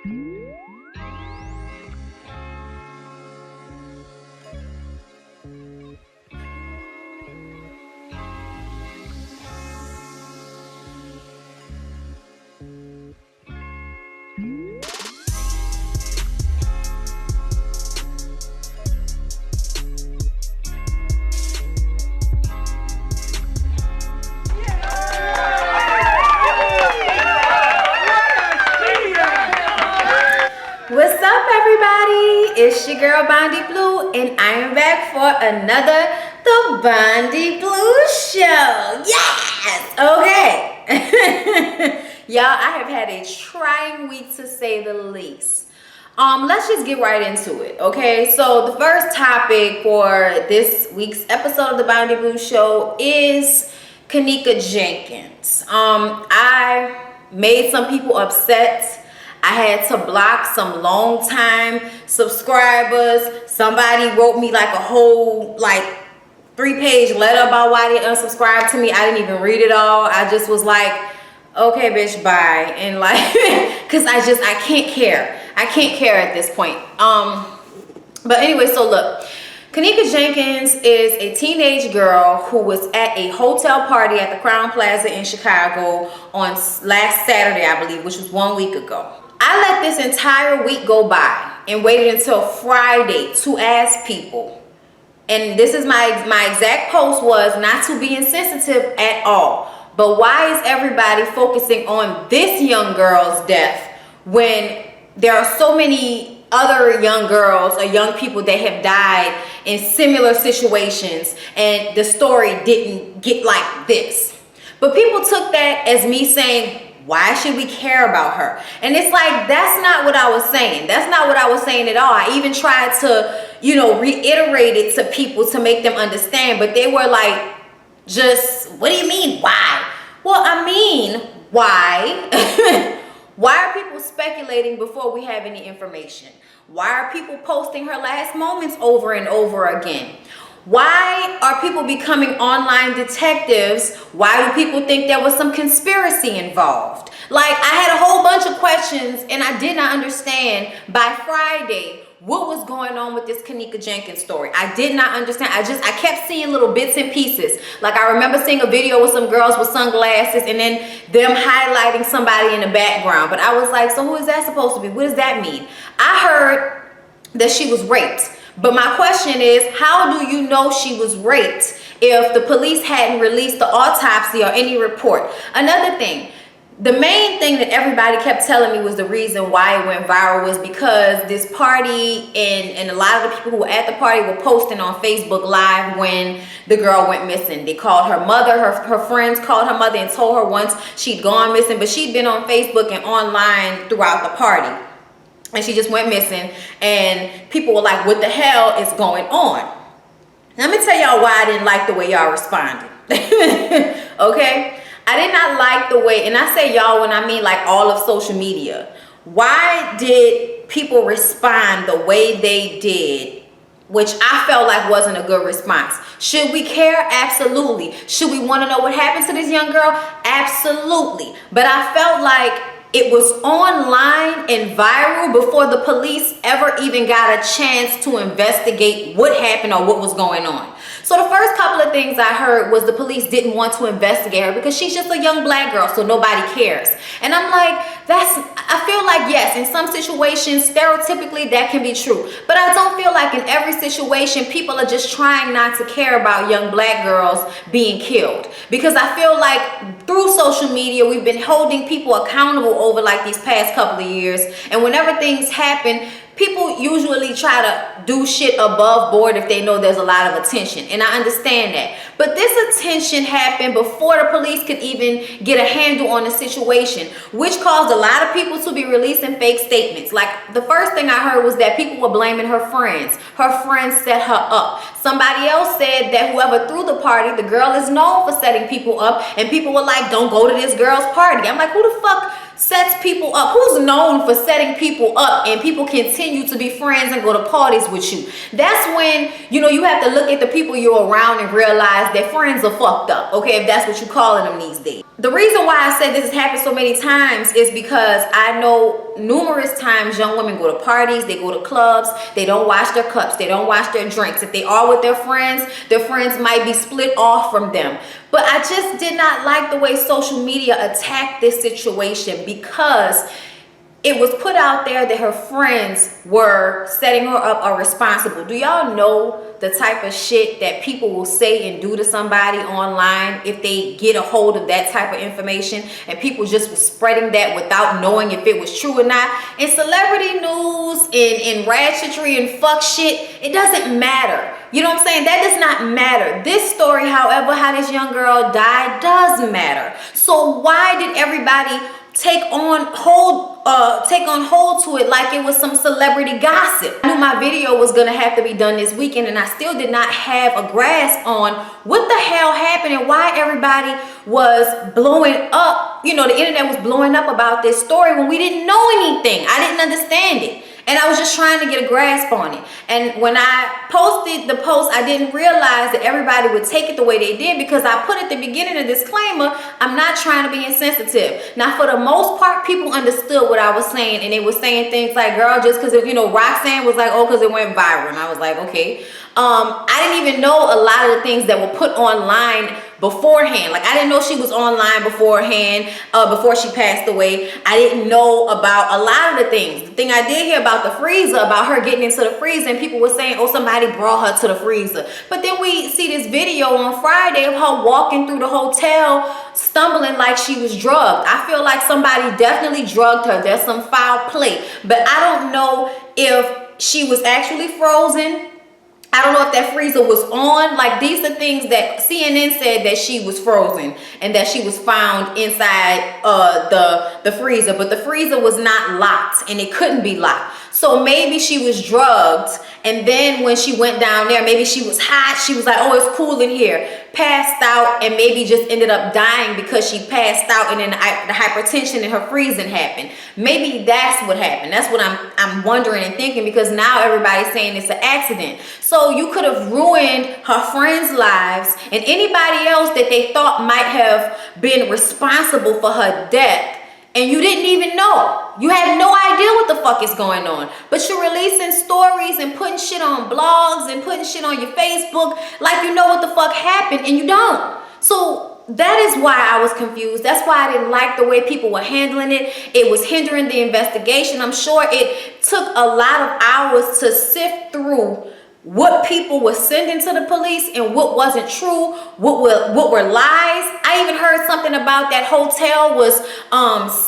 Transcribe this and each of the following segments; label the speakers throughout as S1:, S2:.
S1: What's up, everybody? It's your girl Bondy Blue, and I am back for another The Bondy Blue Show. Yes! Okay. Y'all, I have had a trying week to say the least. Let's just get right into it, okay? So the first topic for this week's episode of The Bondy Blue Show is Kenneka Jenkins. I made some people upset. I had to block some long time subscribers. Somebody wrote me like a whole 3-page letter about why they unsubscribed to me. I didn't even read it all. I just was like, okay, bitch, bye. And cause I can't care. I can't care at this point. But anyway, so look, Kenneka Jenkins is a teenage girl who was at a hotel party at the Crown Plaza in Chicago on last Saturday, I believe, which was 1 week ago. I let this entire week go by and waited until Friday to ask people. And this is my exact post was not to be insensitive at all. But why is everybody focusing on this young girl's death when there are so many other young girls or young people that have died in similar situations and the story didn't get like this? But people took that as me saying, why should we care about her? And it's like, that's not what I was saying. That's not what I was saying at all. I even tried to, reiterate it to people to make them understand, but they were like, just, what do you mean, why? Well, I mean, why? Why are people speculating before we have any information? Why are people posting her last moments over and over again? Why are people becoming online detectives? Why do people think there was some conspiracy involved? I had a whole bunch of questions and I did not understand by Friday what was going on with this Kenneka Jenkins story. I did not understand. I kept seeing little bits and pieces. I remember seeing a video with some girls with sunglasses and then them highlighting somebody in the background. But I was like, so who is that supposed to be? What does that mean? I heard that she was raped. But my question is, how do you know she was raped if the police hadn't released the autopsy or any report? Another thing, the main thing that everybody kept telling me was the reason why it went viral was because this party and a lot of the people who were at the party were posting on Facebook Live when the girl went missing. They called her mother, her friends called her mother and told her once she'd gone missing, but she'd been on Facebook and online throughout the party. And she just went missing, and people were like, what the hell is going on? Let me tell y'all why I didn't like the way y'all responded. Okay? I did not like the way, and I say y'all when I mean all of social media. Why did people respond the way they did, which I felt like wasn't a good response? Should we care? Absolutely. Should we want to know what happened to this young girl? Absolutely. But I felt like it was online and viral before the police ever even got a chance to investigate what happened or what was going on. So the first couple of things I heard was the police didn't want to investigate her because she's just a young black girl, so nobody cares. And I'm like, I feel like, yes, in some situations, stereotypically, that can be true. But I don't feel like in every situation, people are just trying not to care about young black girls being killed. Because I feel like through social media, we've been holding people accountable over these past couple of years. And whenever things happen, people usually try to do shit above board if they know there's a lot of attention. And I understand that. But this attention happened before the police could even get a handle on the situation, which caused a lot of people to be releasing fake statements. The first thing I heard was that people were blaming her friends. Her friends set her up. Somebody else said that whoever threw the party, the girl is known for setting people up. And people were like, don't go to this girl's party. I'm like, who the fuck sets people up? Who's known for setting people up and people continue to be friends and go to parties with you? That's when, you have to look at the people you're around and realize that friends are fucked up, okay, if that's what you're calling them these days. The reason why I said this has happened so many times is because I know numerous times young women go to parties, they go to clubs, they don't wash their cups, they don't wash their drinks. If they are with their friends might be split off from them. But I just did not like the way social media attacked this situation, because it was put out there that her friends were setting her up or responsible. Do y'all know the type of shit that people will say and do to somebody online if they get a hold of that type of information? And people just were spreading that without knowing if it was true or not. In celebrity news, in ratchetry and fuck shit, it doesn't matter. You know what I'm saying? That does not matter. This story, however, how this young girl died, does matter. So why did everybody take on hold to it like it was some celebrity gossip? I knew my video was gonna have to be done this weekend, and I still did not have a grasp on what the hell happened and why everybody was blowing up. You know, the internet was blowing up about this story when we didn't know anything. I didn't understand it, and I was just trying to get a grasp on it. And when I posted the post, I didn't realize that everybody would take it the way they did, because I put at the beginning a disclaimer, I'm not trying to be insensitive. Now, for the most part, people understood what I was saying, and they were saying things like, girl, just because, you know, Roxanne was like, oh, because it went viral. And I was like, okay. I didn't even know a lot of the things that were put online beforehand. Like, I didn't know she was online beforehand, before she passed away. I didn't know about a lot of the things. The thing I did hear about the freezer, about her getting into the freezer, and people were saying, oh, somebody brought her to the freezer. But then we see this video on Friday of her walking through the hotel, stumbling like she was drugged. I feel like somebody definitely drugged her. There's some foul play. But I don't know if she was actually frozen. I don't know if that freezer was on. Like, these are things that CNN said, that she was frozen and that she was found inside the freezer. But the freezer was not locked, and it couldn't be locked. So maybe she was drugged, and then when she went down there, maybe she was hot. She was like, oh, it's cool in here. Passed out, and maybe just ended up dying because she passed out, and then the hypertension and her freezing happened. Maybe that's what happened. That's what I'm wondering and thinking, because now everybody's saying it's an accident. So you could have ruined her friends' lives and anybody else that they thought might have been responsible for her death, and you didn't even know. You had no idea what the fuck is going on. But you're releasing stories and putting shit on blogs and putting shit on your Facebook like you know what the fuck happened, and you don't. So that is why I was confused. That's why I didn't like the way people were handling it. It was hindering the investigation. I'm sure it took a lot of hours to sift through what people were sending to the police and what wasn't true, what were lies. I even heard something about that hotel was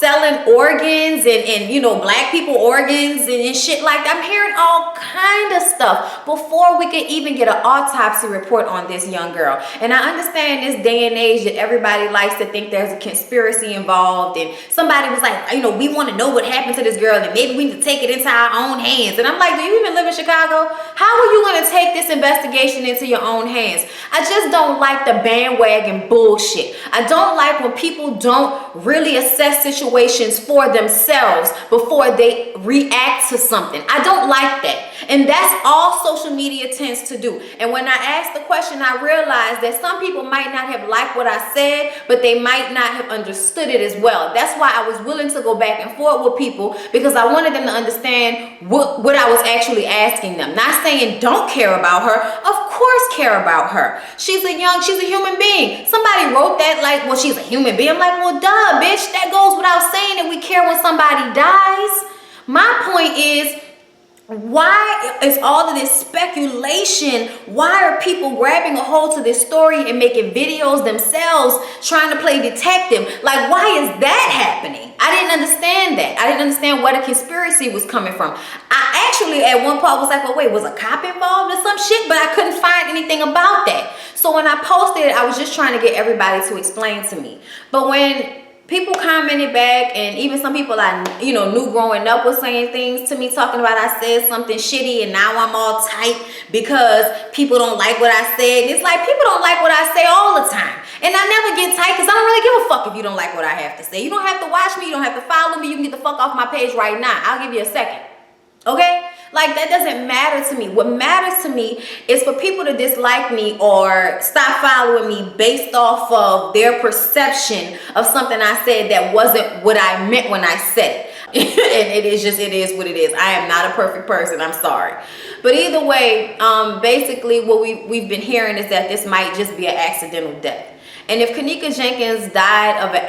S1: selling organs and you know, black people organs and shit like that. I'm hearing all kind of stuff before we could even get an autopsy report on this young girl. And I understand this day and age that everybody likes to think there's a conspiracy involved, and somebody was like, you know, we want to know what happened to this girl and maybe we need to take it into our own hands. And I'm like, do you even live in Chicago? How are you going to take this investigation into your own hands? I just don't like the bandwagon bullshit. I don't like when people don't really assess situations for themselves before they react to something. I don't like that. And that's all social media tends to do. And when I asked the question, I realized that some people might not have liked what I said, but they might not have understood it as well. That's why I was willing to go back and forth with people, because I wanted them to understand what I was actually asking them. Not saying don't care about her. Of course care about her. She's a human being. Somebody wrote that like, well, she's a human being. I'm like, well, duh, bitch. That goes without saying that we care when somebody dies. My point is, why is all of this speculation? Why are people grabbing a hold to this story and making videos themselves trying to play detective? Like, why is that happening? I didn't understand that. I didn't understand where the conspiracy was coming from. I actually at one point was like, well, wait, was a cop involved or some shit? But I couldn't find anything about that. So when I posted it, I was just trying to get everybody to explain to me. But when people commented back, and even some people I knew growing up was saying things to me, talking about I said something shitty and now I'm all tight because people don't like what I said. And it's like, people don't like what I say all the time. And I never get tight because I don't really give a fuck if you don't like what I have to say. You don't have to watch me. You don't have to follow me. You can get the fuck off my page right now. I'll give you a second. Okay? Like, that doesn't matter to me. What matters to me is for people to dislike me or stop following me based off of their perception of something I said that wasn't what I meant when I said it. And it is what it is. I am not a perfect person. I'm sorry. But either way, basically what we've been hearing is that this might just be an accidental death. And if Kenneka Jenkins died of an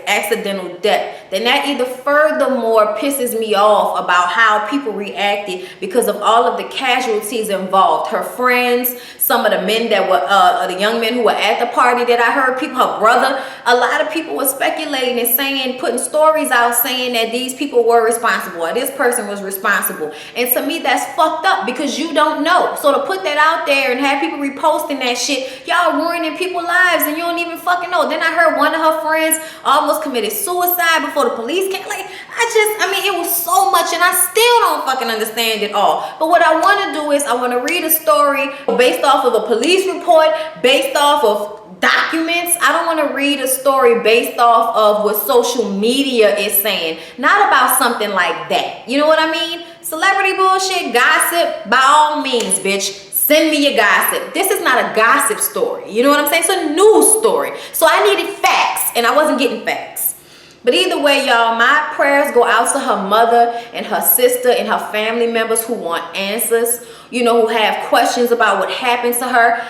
S1: accidental death, then that either furthermore pisses me off about how people reacted because of all of the casualties involved. Her friends, some of the men that were, the young men who were at the party that I heard, people, her brother, a lot of people were speculating and saying, putting stories out saying that these people were responsible or this person was responsible. And to me, that's fucked up because you don't know. So to put that out there and have people reposting that shit, y'all ruining people's lives and you don't even fucking know. Then I heard one of her friends almost committed suicide before the police came. Like, I mean, it was so much and I still don't fucking understand it all. But what I want to do is I want to read a story based off of a police report, based off of documents. I don't want to read a story based off of what social media is saying, not about something like that. You know what I mean? Celebrity bullshit, gossip, by all means, bitch. Send me your gossip. This is not a gossip story. You know what I'm saying? It's a news story. So I needed facts and I wasn't getting facts. But either way, y'all, my prayers go out to her mother and her sister and her family members who want answers, you know, who have questions about what happened to her.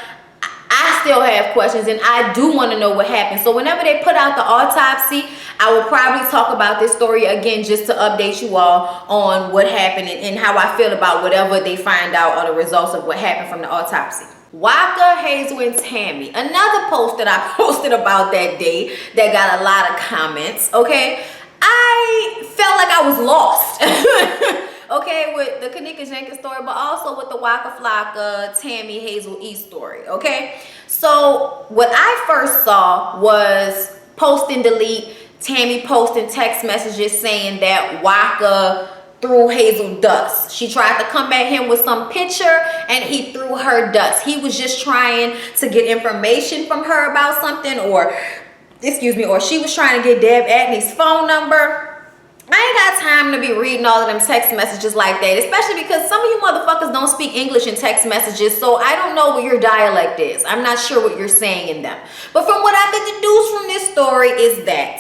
S1: I still have questions and I do want to know what happened. So whenever they put out the autopsy, I will probably talk about this story again just to update you all on what happened and how I feel about whatever they find out or the results of what happened from the autopsy. Waka, Hazel, and Tammy. Another post that I posted about that day that got a lot of comments, okay? I felt like I was lost. Okay, with the Kenneka Jenkins story, but also with the Waka Flocka, Tammy, Hazel-E story, okay? So what I first saw was post and delete, Tammy posting text messages saying that Waka threw Hazel dust. She tried to come at him with some picture and he threw her dust. He was just trying to get information from her about something, or, excuse me, or she was trying to get Deb Atney's phone number. I ain't got time to be reading all of them text messages like that, especially because some of you motherfuckers don't speak English in text messages, so I don't know what your dialect is. I'm not sure what you're saying in them. But from what I could deduce from this story is that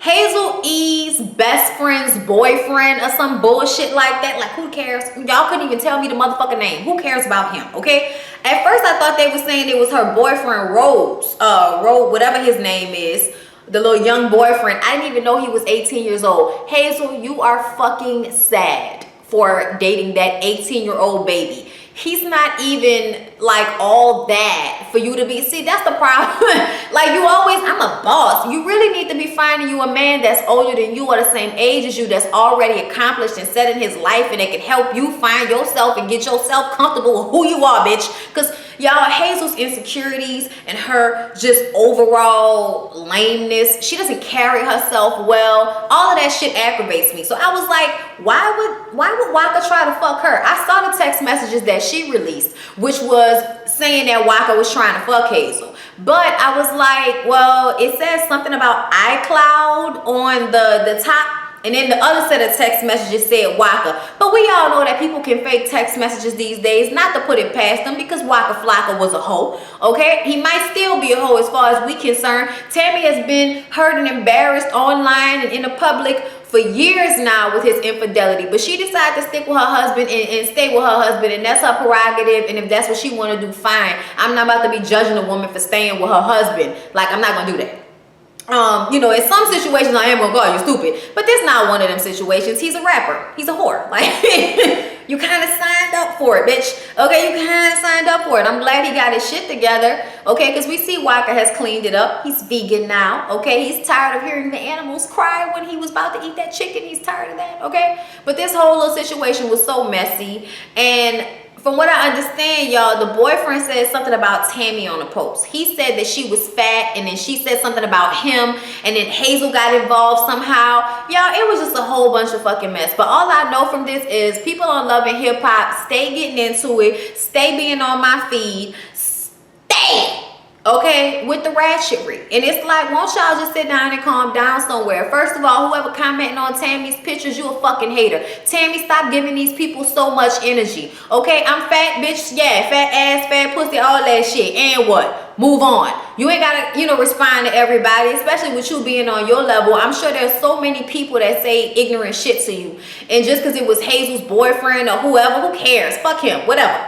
S1: Hazel-E's best friend's boyfriend or some bullshit like that. Like, who cares? Y'all couldn't even tell me the motherfucking name. Who cares about him, okay? At first, I thought they were saying it was her boyfriend, Rose, whatever his name is. The little young boyfriend. I didn't even know he was 18 years old. Hazel, you are fucking sad for dating that 18-year-old baby. He's not even like all that for you to be. See, that's the problem. Like, you always, I'm a boss. You really need to be finding you a man that's older than you or the same age as you, that's already accomplished and set in his life, and that can help you find yourself and get yourself comfortable with who you are, bitch. Because y'all, Hazel's insecurities and her just overall lameness, she doesn't carry herself well. All of that shit aggravates me. So I was like, why would Waka try to fuck her? I saw the text messages that she released, which was saying that Waka was trying to fuck Hazel. But I was like, well, it says something about iCloud on the top. And then the other set of text messages said Waka. But we all know that people can fake text messages these days, not to put it past them, because Waka Flocka was a hoe, okay? He might still be a hoe as far as we concerned. Tammy has been hurt and embarrassed online and in the public for years now with his infidelity. But she decided to stick with her husband and stay with her husband, and that's her prerogative. And if that's what she want to do, fine. I'm not about to be judging a woman for staying with her husband. Like, I'm not going to do that. You know, in some situations I am gonna call you stupid, but this not one of them situations. He's a rapper. He's a whore. Like, you kind of signed up for it, bitch. Okay, you kind of signed up for it. I'm glad he got his shit together. Okay, because we see Waka has cleaned it up. He's vegan now. Okay, he's tired of hearing the animals cry when he was about to eat that chicken. He's tired of that. Okay, but this whole little situation was so messy. And from what I understand, y'all, the boyfriend said something about Tammy on the post. He said that she was fat, and then she said something about him, and then Hazel got involved somehow. Y'all, it was just a whole bunch of fucking mess. But all I know from this is people on Love and Hip Hop, stay getting into it, stay being on my feed, stay Okay, with the ratchetry. And it's like, won't y'all just sit down and calm down somewhere? First of all, whoever commenting on Tammy's pictures, you a fucking hater. Tammy, stop giving these people so much energy. Okay, I'm fat, bitch. Yeah, fat ass, fat pussy, all that shit. And what? Move on. You ain't gotta, respond to everybody, especially with you being on your level. I'm sure there's so many people that say ignorant shit to you. And just because it was Hazel's boyfriend or whoever, who cares? Fuck him, whatever.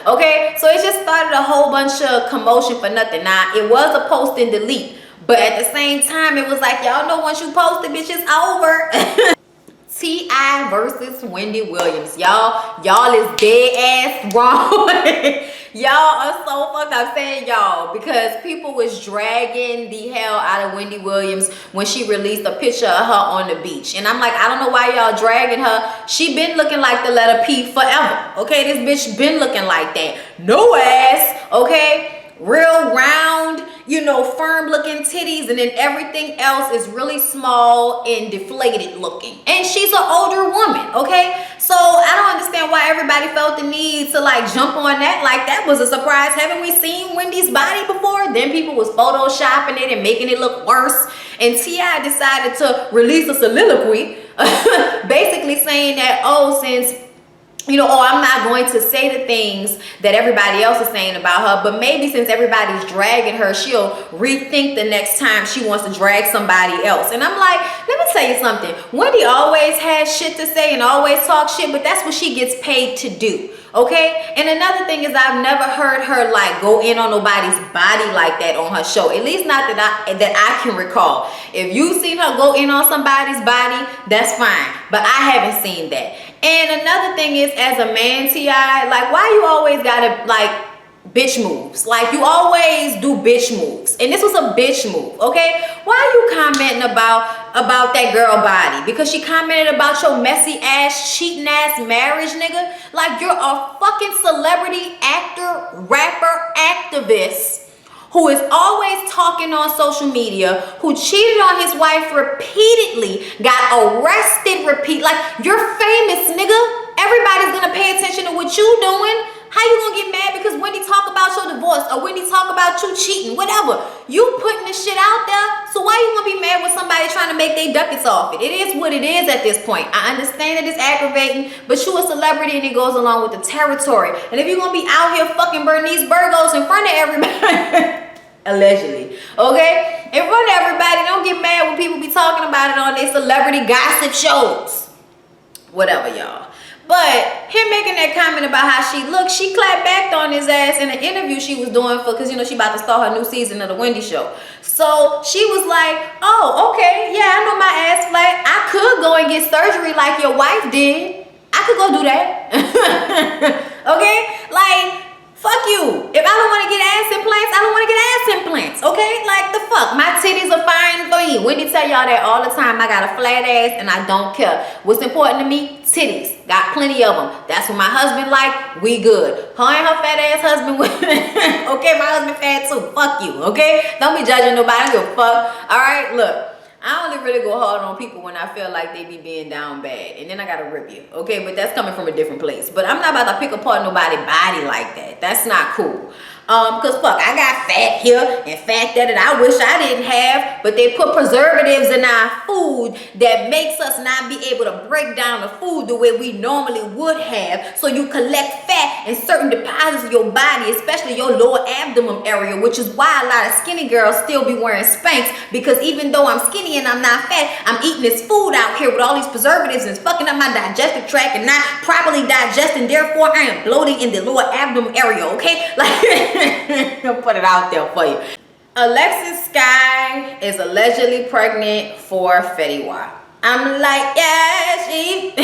S1: Okay, so it just started a whole bunch of commotion for nothing. Now, it was a post and delete, but at the same time, it was like, y'all know once you post it, bitch, it's over. T.I. versus Wendy Williams. Y'all is dead ass wrong. Y'all are so fucked up saying y'all, because people was dragging the hell out of Wendy Williams when she released a picture of her on the beach. And I'm like, I don't know why y'all dragging her. She been looking like the letter P forever. Okay, this bitch been looking like that. No ass, okay? Real round, firm looking titties, and then everything else is really small and deflated looking. And she's an older woman, okay? So I don't understand why everybody felt the need to like jump on that. Like that was a surprise. Haven't we seen Wendy's body before? Then people was photoshopping it and making it look worse. And T.I. decided to release a soliloquy, basically saying that, since I'm not going to say the things that everybody else is saying about her, but maybe since everybody's dragging her, she'll rethink the next time she wants to drag somebody else. And I'm like, let me tell you something. Wendy always has shit to say and always talk shit, but that's what she gets paid to do. Okay, and another thing is I've never heard her like go in on nobody's body like that on her show. At least not that I can recall. If you've seen her go in on somebody's body, that's fine, but I haven't seen that. And another thing is, as a man, T.I., like, why you always gotta like bitch moves? Like, you always do bitch moves, and this was a bitch move. Okay, why are you commenting about that girl body? Because she commented about your messy ass, cheating ass marriage, nigga. Like, you're a fucking celebrity actor, rapper, activist who is always talking on social media, who cheated on his wife repeatedly, got arrested like, you're famous, nigga. Everybody's gonna pay attention to what you doing. How you gonna get mad because Wendy talk about your divorce or Wendy talk about you cheating, whatever? You putting the shit out there, so why you gonna be mad with somebody trying to make their ducats off it? It is what it is at this point. I understand that it's aggravating, but you a celebrity and it goes along with the territory. And if you're gonna be out here fucking Bernice Burgos in front of everybody, allegedly, okay? In front of everybody, don't get mad when people be talking about it on their celebrity gossip shows. Whatever, y'all. But him making that comment about how she looked, she clapped back on his ass in an interview she was doing because, she about to start her new season of the Wendy Show. So she was like, oh, okay, yeah, I know my ass flat. I could go and get surgery like your wife did. I could go do that. Okay? Like, fuck you. If I don't want to get ass implants, I don't want to get ass implants. Okay? Like, the fuck? My titties are fine for me. Wendy tell y'all that all the time. I got a flat ass and I don't care. What's important to me? Titties. Got plenty of them. That's what my husband like. We good. Her and her fat ass husband. Okay? My husband fat too. Fuck you. Okay? Don't be judging nobody. I don't give a fuck. Alright? Look. I only really go hard on people when I feel like they be being down bad. And then I gotta rip you. Okay? But that's coming from a different place. But I'm not about to pick apart nobody's body like that. That's not cool. Cause fuck, I got fat here and fat there that I wish I didn't have, but they put preservatives in our food that makes us not be able to break down the food the way we normally would have. So you collect fat in certain deposits of your body, especially your lower abdomen area, which is why a lot of skinny girls still be wearing Spanx, because even though I'm skinny and I'm not fat, I'm eating this food out here with all these preservatives and it's fucking up my digestive tract and not properly digesting. Therefore, I am bloating in the lower abdomen area, okay? Like, I'll put it out there for you. Alexis Skyy is allegedly pregnant for Fetty Wap. I'm like, yeah, she.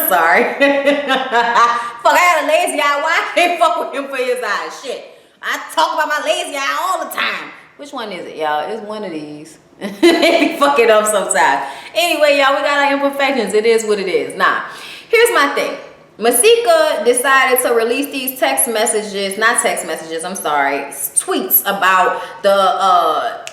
S1: Sorry. Fuck, I had a lazy eye. Why I can't fuck with him for his eyes? Shit. I talk about my lazy eye all the time. Which one is it, y'all? It's one of these. They fuck it up sometimes. Anyway, y'all, we got our imperfections. It is what it is. Nah, here's my thing. Masika decided to release these tweets about the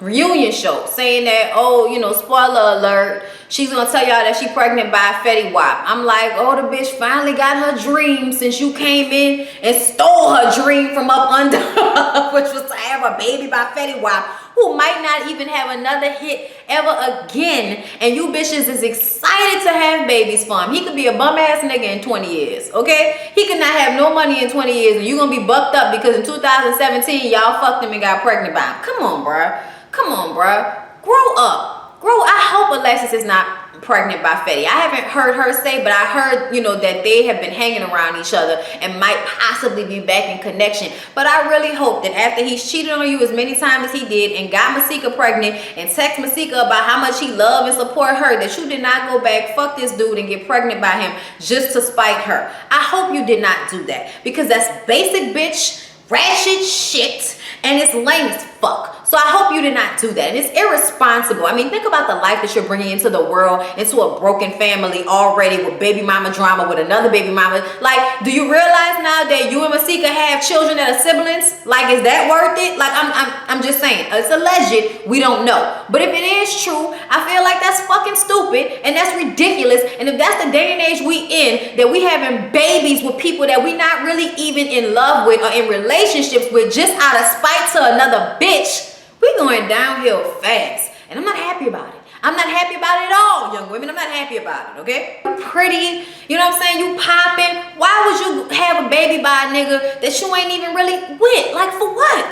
S1: reunion show, saying that, oh, you know, spoiler alert, she's gonna tell y'all that she pregnant by Fetty Wap. I'm like, oh, the bitch finally got her dream since you came in and stole her dream from up under her, which was to have a baby by Fetty Wap, who might not even have another hit ever again, and you bitches is excited to have babies for him. He could be a bum ass nigga in 20 years, okay? He could not have no money in 20 years, and you gonna be bucked up because in 2017 y'all fucked him and got pregnant by him. Come on, bruh. Come on, bruh. Grow up. Grow. I hope Alexis is not pregnant by Fetty. I haven't heard her say, but I heard, you know, that they have been hanging around each other and might possibly be back in connection. But I really hope that after he's cheated on you as many times as he did and got Masika pregnant and text Masika about how much he love and support her, that you did not go back, fuck this dude and get pregnant by him just to spite her. I hope you did not do that, because that's basic bitch, ratchet shit, and it's lame as fuck. So I hope you did not do that. And it's irresponsible. I mean, think about the life that you're bringing into the world, into a broken family already with baby mama drama, with another baby mama. Like, do you realize now that you and Masika have children that are siblings? Like, is that worth it? Like, I'm just saying, it's alleged. We don't know. But if it is true, I feel like that's fucking stupid and that's ridiculous. And if that's the day and age we in, that we having babies with people that we not really even in love with or in relationships with just out of spite to another bitch, we going downhill fast, and I'm not happy about it. I'm not happy about it at all, young women. I'm not happy about it, okay? You're pretty, you know what I'm saying? You popping. Why would you have a baby by a nigga that you ain't even really with? Like, for what?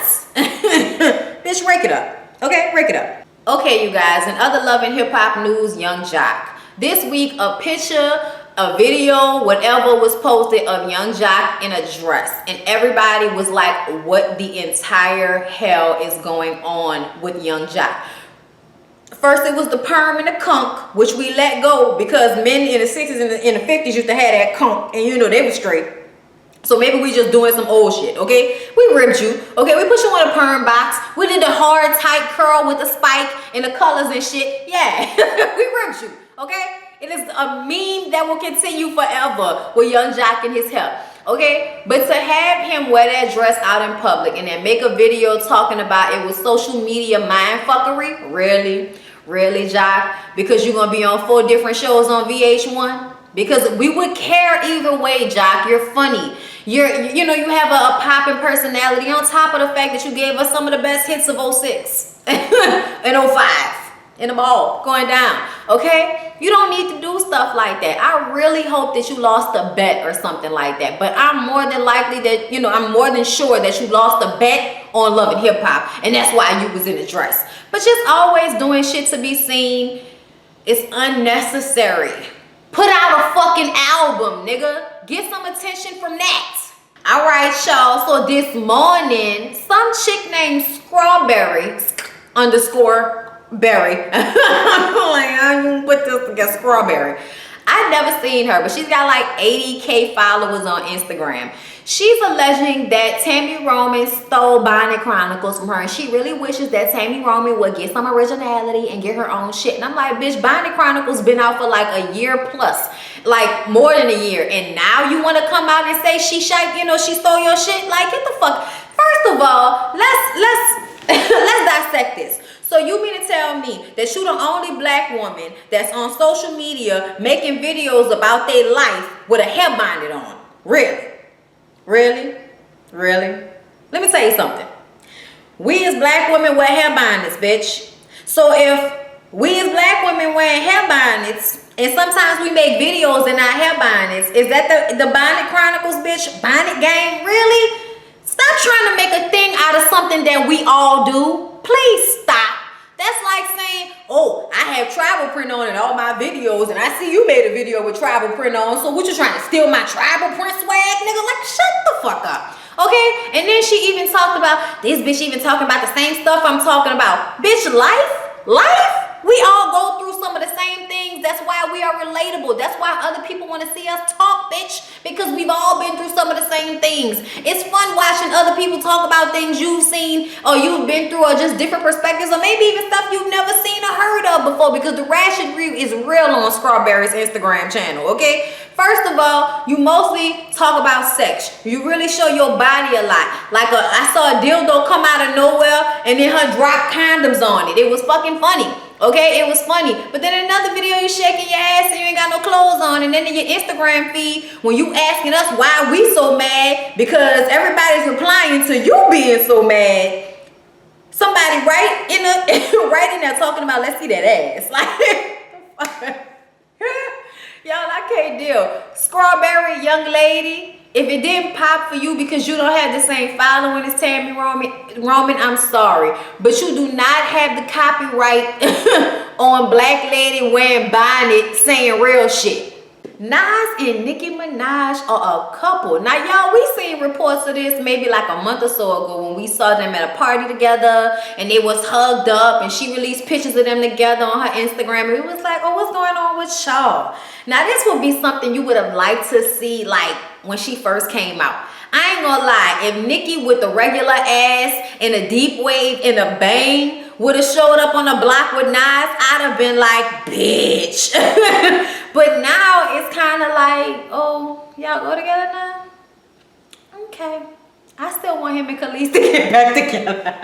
S1: Bitch, rake it up, okay? Rake it up. Okay, you guys, in other love and hip-hop news, Young Joc. This week, a picture, a video, whatever was posted of Young Joc in a dress, and everybody was like, what the entire hell is going on with Young Joc? First it was the perm and the conch, which we let go because men in the 60s and in the 50s used to have that conch, and you know they were straight. So maybe we just doing some old shit, okay? We ripped you, okay? We put you in a perm box. We did the hard, tight curl with the spike and the colors and shit. Yeah, we ripped you, okay? It is a meme that will continue forever with Young Joc and his hair, okay? But to have him wear that dress out in public and then make a video talking about it was social media mindfuckery, really? Really, Joc? Because you're gonna be on 4 different shows on VH1? Because we would care either way, Joc. You're funny. You know, you have a popping personality on top of the fact that you gave us some of the best hits of 06 and 05. In them all going down, okay? You don't need to do stuff like that. I really hope that you lost a bet or something like that. But I'm more than likely that, you know, I'm more than sure that you lost a bet on Love and Hip Hop, and that's why you was in a dress. But just always doing shit to be seen is unnecessary. Put out a fucking album, nigga. Get some attention from that. All right, y'all. So this morning, some chick named Skrawberry _Berry. I'm like, I don't put this against Skrawberry. I've never seen her, but she's got like 80K followers on Instagram. She's alleging that Tami Roman stole Bondy Chronicles from her, and she really wishes that Tami Roman would get some originality and get her own shit. And I'm like, bitch, Bondy Chronicles been out for like a year plus, like more than a year, and now you want to come out and say she stole your shit? Like, get the fuck. First of all, let's dissect this. So you mean to tell me that you the only black woman that's on social media making videos about their life with a hair bonded on? Really? Really? Really? Let me tell you something. We as black women wear hair bonnets, bitch. So if we as black women wearing hair bonnets, and sometimes we make videos in our hair bonnets, is that the Bondy Chronicles, bitch? Bonnet gang? Really? Stop trying to make a thing out of something that we all do. Please stop. That's like saying, oh, I have tribal print on in all my videos, and I see you made a video with tribal print on, so what, you trying to steal my tribal print swag, nigga? Like, shut the fuck up, okay? And then she even talked about, this bitch even talking about the same stuff I'm talking about. Bitch, life? We all go through some of the same things. That's why we are relatable. That's why other people want to see us talk, bitch, because we've all been through some of the same things. It's fun watching other people talk about things you've seen or you've been through, or just different perspectives, or maybe even stuff you've never seen or heard of before, because the ratchetry is real on Skrawberry's Instagram channel, okay? First of all, you mostly talk about sex. You really show your body a lot. Like I saw a dildo come out of nowhere and then her drop condoms on it. It was fucking funny. Okay, it was funny. But then in another video, you shaking your ass and you ain't got no clothes on. And then in your Instagram feed, when you asking us why we so mad, because everybody's replying to you being so mad, somebody right in there talking about, let's see that ass. Like, y'all, I can't deal. Skrawberry, young lady, if it didn't pop for you because you don't have the same following as Tammy Roman, I'm sorry. But you do not have the copyright on black lady wearing bonnet saying real shit. Nas and Nicki Minaj are a couple. Now, y'all, we seen reports of this maybe like a month or so ago when we saw them at a party together and they was hugged up and she released pictures of them together on her Instagram. And it was like, oh, what's going on with y'all? Now, this would be something you would have liked to see like when she first came out. I ain't gonna lie, if Nicki with the regular ass and a deep wave and a bang would have showed up on the block with Nas, I'd have been like, bitch. But now it's kind of like, oh, y'all go together now? Okay. I still want him and Khalees to get back together.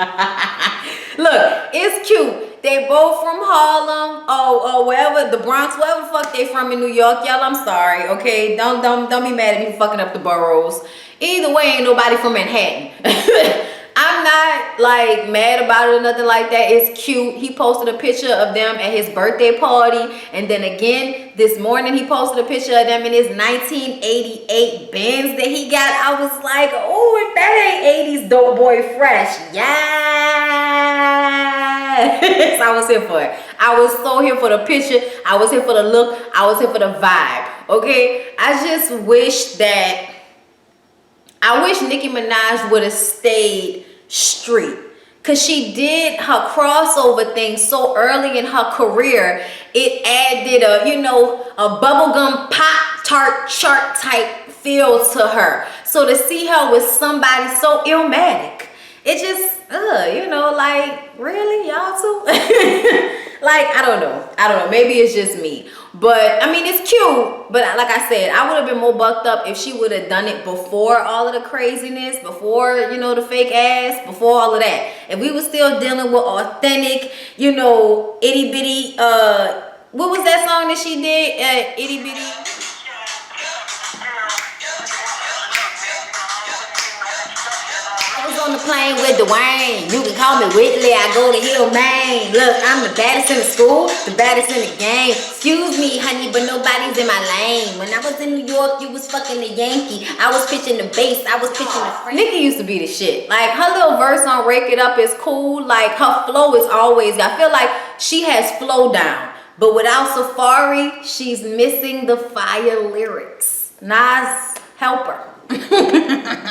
S1: Look, it's cute. They both from Harlem, or wherever, the Bronx, wherever the fuck they from in New York. Y'all, I'm sorry, okay? Don't be mad at me for fucking up the boroughs. Either way, ain't nobody from Manhattan. I'm not like mad about it or nothing like that. It's cute. He posted a picture of them at his birthday party. And then again, this morning he posted a picture of them in his 1988 Benz that he got. I was like, oh, if that ain't 80s dope boy fresh. Yes. I was here for it. I was so here for the picture. I was here for the look. I was here for the vibe. Okay. I just wish that Nicki Minaj would have stayed street, because she did her crossover thing so early in her career. It added a bubblegum pop tart chart type feel to her. So to see her with somebody so illmatic, it just like, really, y'all too? Like, I don't know, maybe it's just me. But I mean, it's cute, but like I said, I would have been more bucked up if she would have done it before all of the craziness, before, the fake ass, before all of that. If we were still dealing with authentic, itty bitty, what was that song that she did? Itty bitty. On the plane with Dwayne, you can call me Whitley, I go to Hill, Maine. Look, I'm the baddest in the school, the baddest in the game. Excuse me, honey, but nobody's in my lane. When I was in New York, you was fucking the Yankee. I was pitching the bass, I was pitching the front. Nicki used to be the shit. Like, her little verse on Rake It Up is cool. Like, her flow is always, I feel like she has flow down. But without Safari, she's missing the fire lyrics. Nas, help her.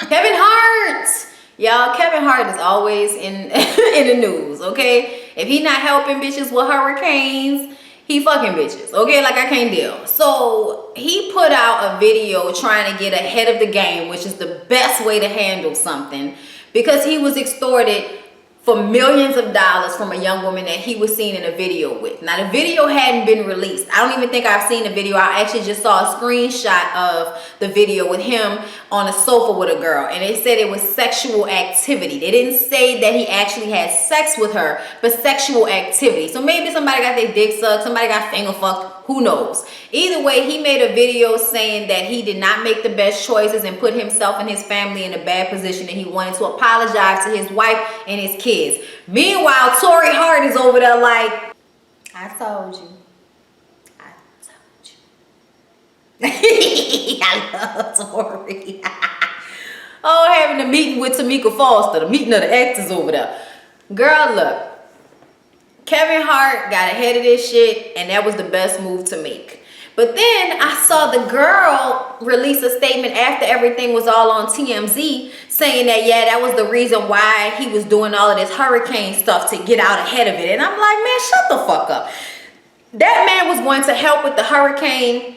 S1: Kevin Hart. Y'all, Kevin Hart is always in the news, okay? If he not helping bitches with hurricanes, he fucking bitches, okay? Like, I can't deal. So he put out a video trying to get ahead of the game, which is the best way to handle something, because he was extorted for millions of dollars from a young woman that he was seen in a video with. Now, the video hadn't been released. I don't even think I've seen the video. I actually just saw a screenshot of the video with him on a sofa with a girl, and they said it was sexual activity. They didn't say that he actually had sex with her, but sexual activity. So maybe somebody got their dick sucked, somebody got finger fucked, who knows? Either way, he made a video saying that he did not make the best choices and put himself and his family in a bad position, and he wanted to apologize to his wife and his kids. Meanwhile, Tory Hart is over there like, I told you. I love Tory. Oh, having a meeting with Tamika Foster, the meeting of the actors over there. Girl, look. Kevin Hart got ahead of this shit, and that was the best move to make. But then I saw the girl release a statement after everything was all on TMZ saying that, yeah, that was the reason why he was doing all of this hurricane stuff, to get out ahead of it. And I'm like, man, shut the fuck up. That man was going to help with the hurricane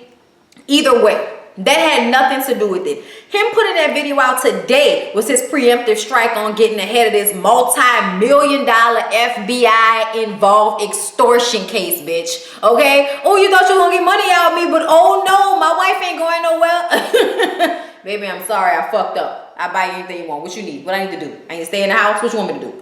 S1: either way. That had nothing to do with it. Him putting that video out today was his preemptive strike on getting ahead of this multi-million-dollar FBI involved extortion case, bitch. Okay? Oh, you thought you were gonna get money out of me, but oh no, my wife ain't going nowhere. Baby, I'm sorry, I fucked up. I buy you anything you want. What you need? What I need to do? I need to stay in the house? What you want me to do?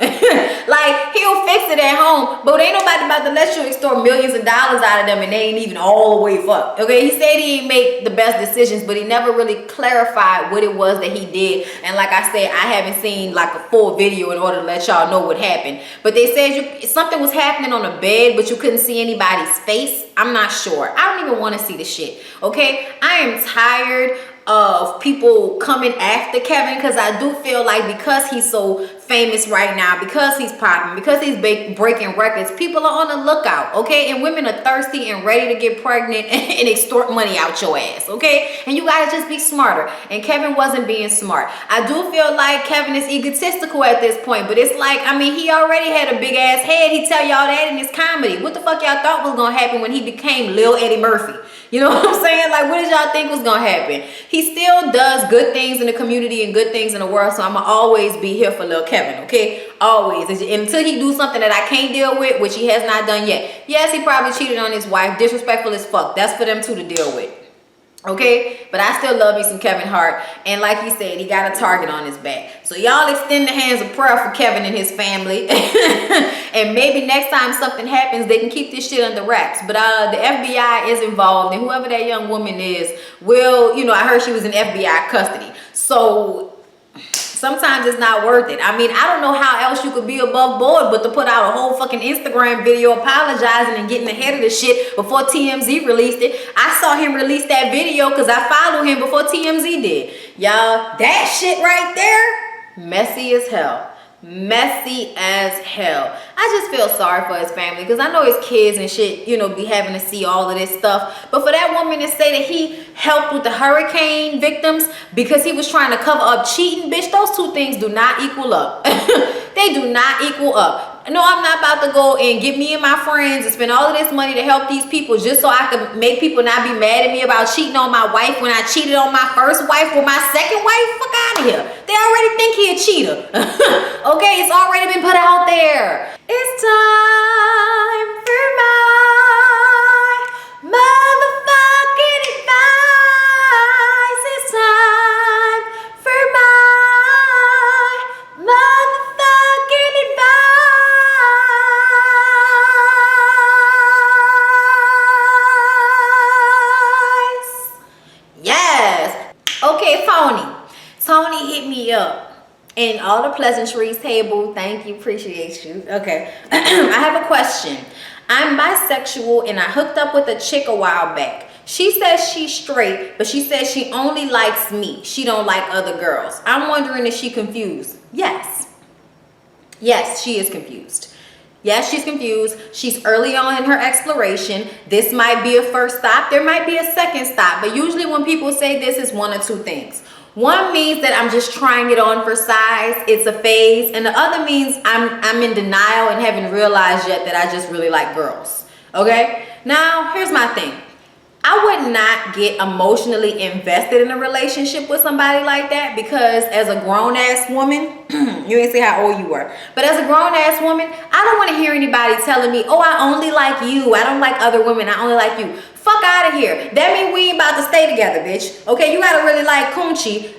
S1: Like, he'll fix it at home, but ain't nobody about to let you extort millions of dollars out of them and they ain't even all the way fucked. Okay, he said he didn't make the best decisions, but he never really clarified what it was that he did. And like I said, I haven't seen like a full video in order to let y'all know what happened. But they said something was happening on the bed, but you couldn't see anybody's face. I'm not sure. I don't even want to see the shit. Okay, I am tired of people coming after Kevin, because I do feel like because he's so famous right now, because he's popping, because he's breaking records, people are on the lookout, okay? And women are thirsty and ready to get pregnant and extort money out your ass, okay? And you gotta just be smarter. And Kevin wasn't being smart. I do feel like Kevin is egotistical at this point, but it's like, I mean, he already had a big ass head. He tell y'all that in his comedy. What the fuck y'all thought was gonna happen when he became Lil Eddie Murphy? You know what I'm saying? Like, what did y'all think was gonna happen? He still does good things in the community and good things in the world, so I'ma always be here for Lil Kevin, okay? Always. Until he do something that I can't deal with, which he has not done yet. Yes, he probably cheated on his wife. Disrespectful as fuck. That's for them two to deal with. Okay, but I still love me some Kevin Hart, and like he said, he got a target on his back. So y'all extend the hands of prayer for Kevin and his family, and maybe next time something happens, they can keep this shit under wraps. But the FBI is involved, and whoever that young woman is will, you know, I heard she was in FBI custody. So sometimes it's not worth it. I mean, I don't know how else you could be above board but to put out a whole fucking Instagram video apologizing and getting ahead of the shit before TMZ released it. I saw him release that video because I followed him before TMZ did. Y'all, that shit right there, messy as hell. Messy as hell. I just feel sorry for his family because I know his kids and shit, you know, be having to see all of this stuff. But for that woman to say that he helped with the hurricane victims because he was trying to cover up cheating, bitch, those two things do not equal up. They do not equal up. No, I'm not about to go and get me and my friends and spend all of this money to help these people just so I can make people not be mad at me about cheating on my wife when I cheated on my first wife with my second wife. Fuck out of here. They already think he a cheater. Okay, it's already been put out there. It's time for my motherfucking advice. It's time for my motherfucking advice. Yes. Okay, Tony hit me up. And all the pleasantries table, thank you, appreciate you. Okay, I have a question. I'm bisexual and I hooked up with a chick a while back. She says she's straight, but she says she only likes me. She don't like other girls. I'm wondering if she confused. Yes, she is confused. Yes, she's confused. She's early on in her exploration. This might be a first stop. There might be a second stop. But usually when people say this, it's one or two things. One means that I'm just trying it on for size. It's a phase. And the other means I'm in denial and haven't realized yet that I just really like girls. Okay? Now, here's my thing. I would not get emotionally invested in a relationship with somebody like that because as a grown-ass woman, you ain't say how old you were, but as a grown-ass woman, I don't want to hear anybody telling me, oh, I only like you. I don't like other women. I only like you. Fuck out of here. That means we ain't about to stay together, bitch. Okay, you gotta really like Coochie.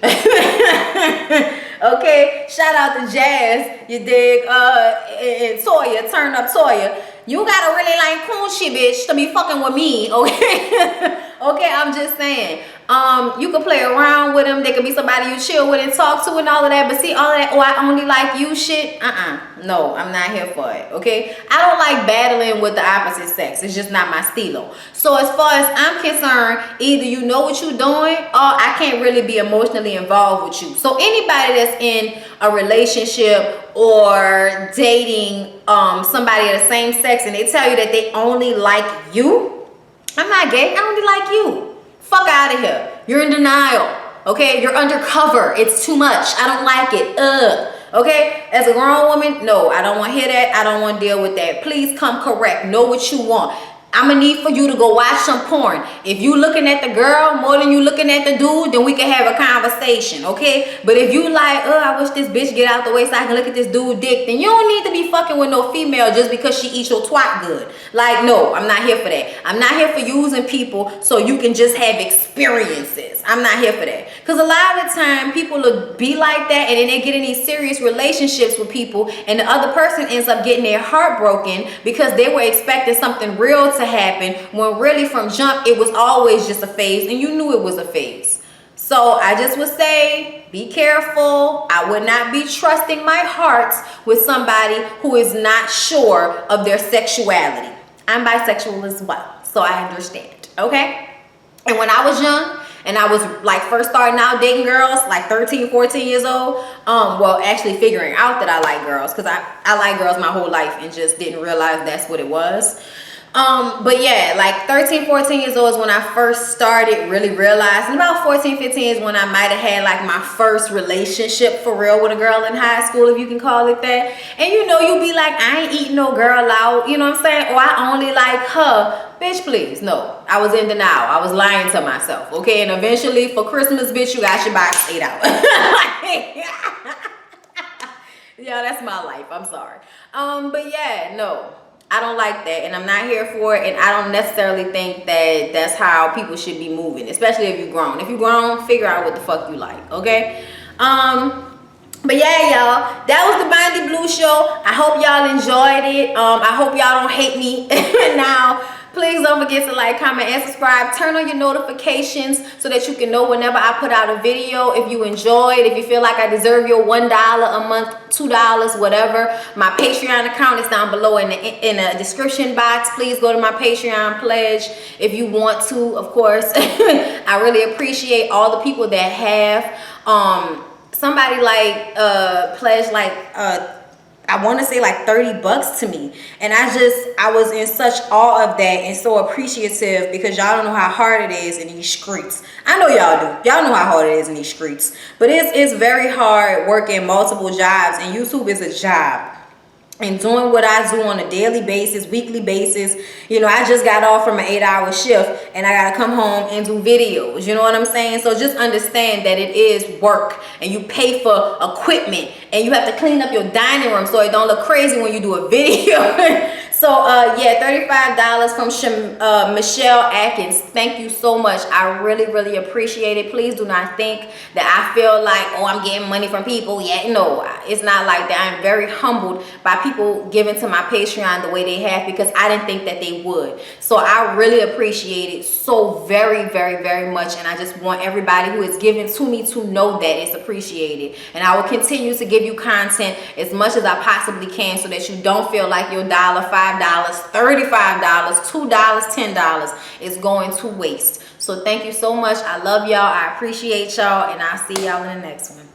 S1: Okay, shout out to Jazz, you dig, and Toya, turn up Toya. You gotta really like Coochie, bitch, to be fucking with me, okay? Okay, I'm just saying. You can play around with them. They could be somebody you chill with and talk to and all of that. But see, all of that, oh, I only like you shit. No, I'm not here for it, okay? I don't like battling with the opposite sex. It's just not my stilo. So as far as I'm concerned, either you know what you're doing or I can't really be emotionally involved with you. So anybody that's in a relationship or dating somebody of the same sex and they tell you that they only like you, I'm not gay. I only like you. Fuck out of here. You're in denial. Okay? You're undercover. It's too much. I don't like it. Okay? As a grown woman, no, I don't want to hear that. I don't want to deal with that. Please come correct. Know what you want. I'm gonna need for you to go watch some porn. If you looking at the girl more than you looking at the dude, then we can have a conversation, okay? But if you like, oh, I wish this bitch get out the way so I can look at this dude dick, then you don't need to be fucking with no female just because she eats your twat good. Like, no, I'm not here for that. I'm not here for using people so you can just have experiences. I'm not here for that. Because a lot of the time, people will be like that and then they get in these serious relationships with people and the other person ends up getting their heart broken because they were expecting something real to happen when really from jump it was always just a phase and you knew it was a phase. So I just would say be careful. I would not be trusting my heart with somebody who is not sure of their sexuality. I'm bisexual as well, so I understand, okay? And when I was young and I was like first starting out dating girls, like 13, 14 years old, well, actually figuring out that I like girls, because I like girls my whole life and just didn't realize that's what it was. But yeah, like 13, 14 years old is when I first started really realizing. About 14, 15 is when I might have had like my first relationship for real with a girl in high school, if you can call it that. And you know, you'll be like, I ain't eating no girl out, you know what I'm saying? Or I only like her. Bitch, please, no. I was in denial. I was lying to myself, okay? And eventually for Christmas, bitch, you got your box ate out. Yeah, that's my life. I'm sorry. But yeah, no. I don't like that, and I'm not here for it, and I don't necessarily think that that's how people should be moving, especially if you're grown. If you're grown, figure out what the fuck you like, okay? But yeah, y'all, that was the Bondy Blue Show. I hope y'all enjoyed it. I hope y'all don't hate me now. Please don't forget to like, comment, and subscribe. Turn on your notifications so that you can know whenever I put out a video. If you enjoyed, if you feel like I deserve your $1 a month, $2, whatever, my Patreon account is down below in the description box. Please go to my Patreon pledge if you want to, of course. I really appreciate all the people that have. Somebody like pledged like I want to say like $30 to me, and I was in such awe of that and so appreciative, because y'all don't know how hard it is in these streets. I know y'all do. Y'all know how hard it is in these streets, but it's very hard working multiple jobs, and YouTube is a job. And doing what I do on a daily basis, weekly basis, you know, I just got off from an 8-hour shift and I gotta come home and do videos, you know what I'm saying? So just understand that it is work, and you pay for equipment, and you have to clean up your dining room so it don't look crazy when you do a video. So yeah, $35 from Michelle Atkins. Thank you so much. I really, really appreciate it. Please do not think that I feel like, oh, I'm getting money from people. Yeah, no, it's not like that. I'm very humbled by people giving to my Patreon the way they have, because I didn't think that they would. So I really appreciate it so very, very, very much. And I just want everybody who is giving to me to know that it's appreciated. And I will continue to give you content as much as I possibly can, so that you don't feel like your $5, $35, $2, $10 is going to waste. So thank you so much. I love y'all. I appreciate y'all, and I'll see y'all in the next one.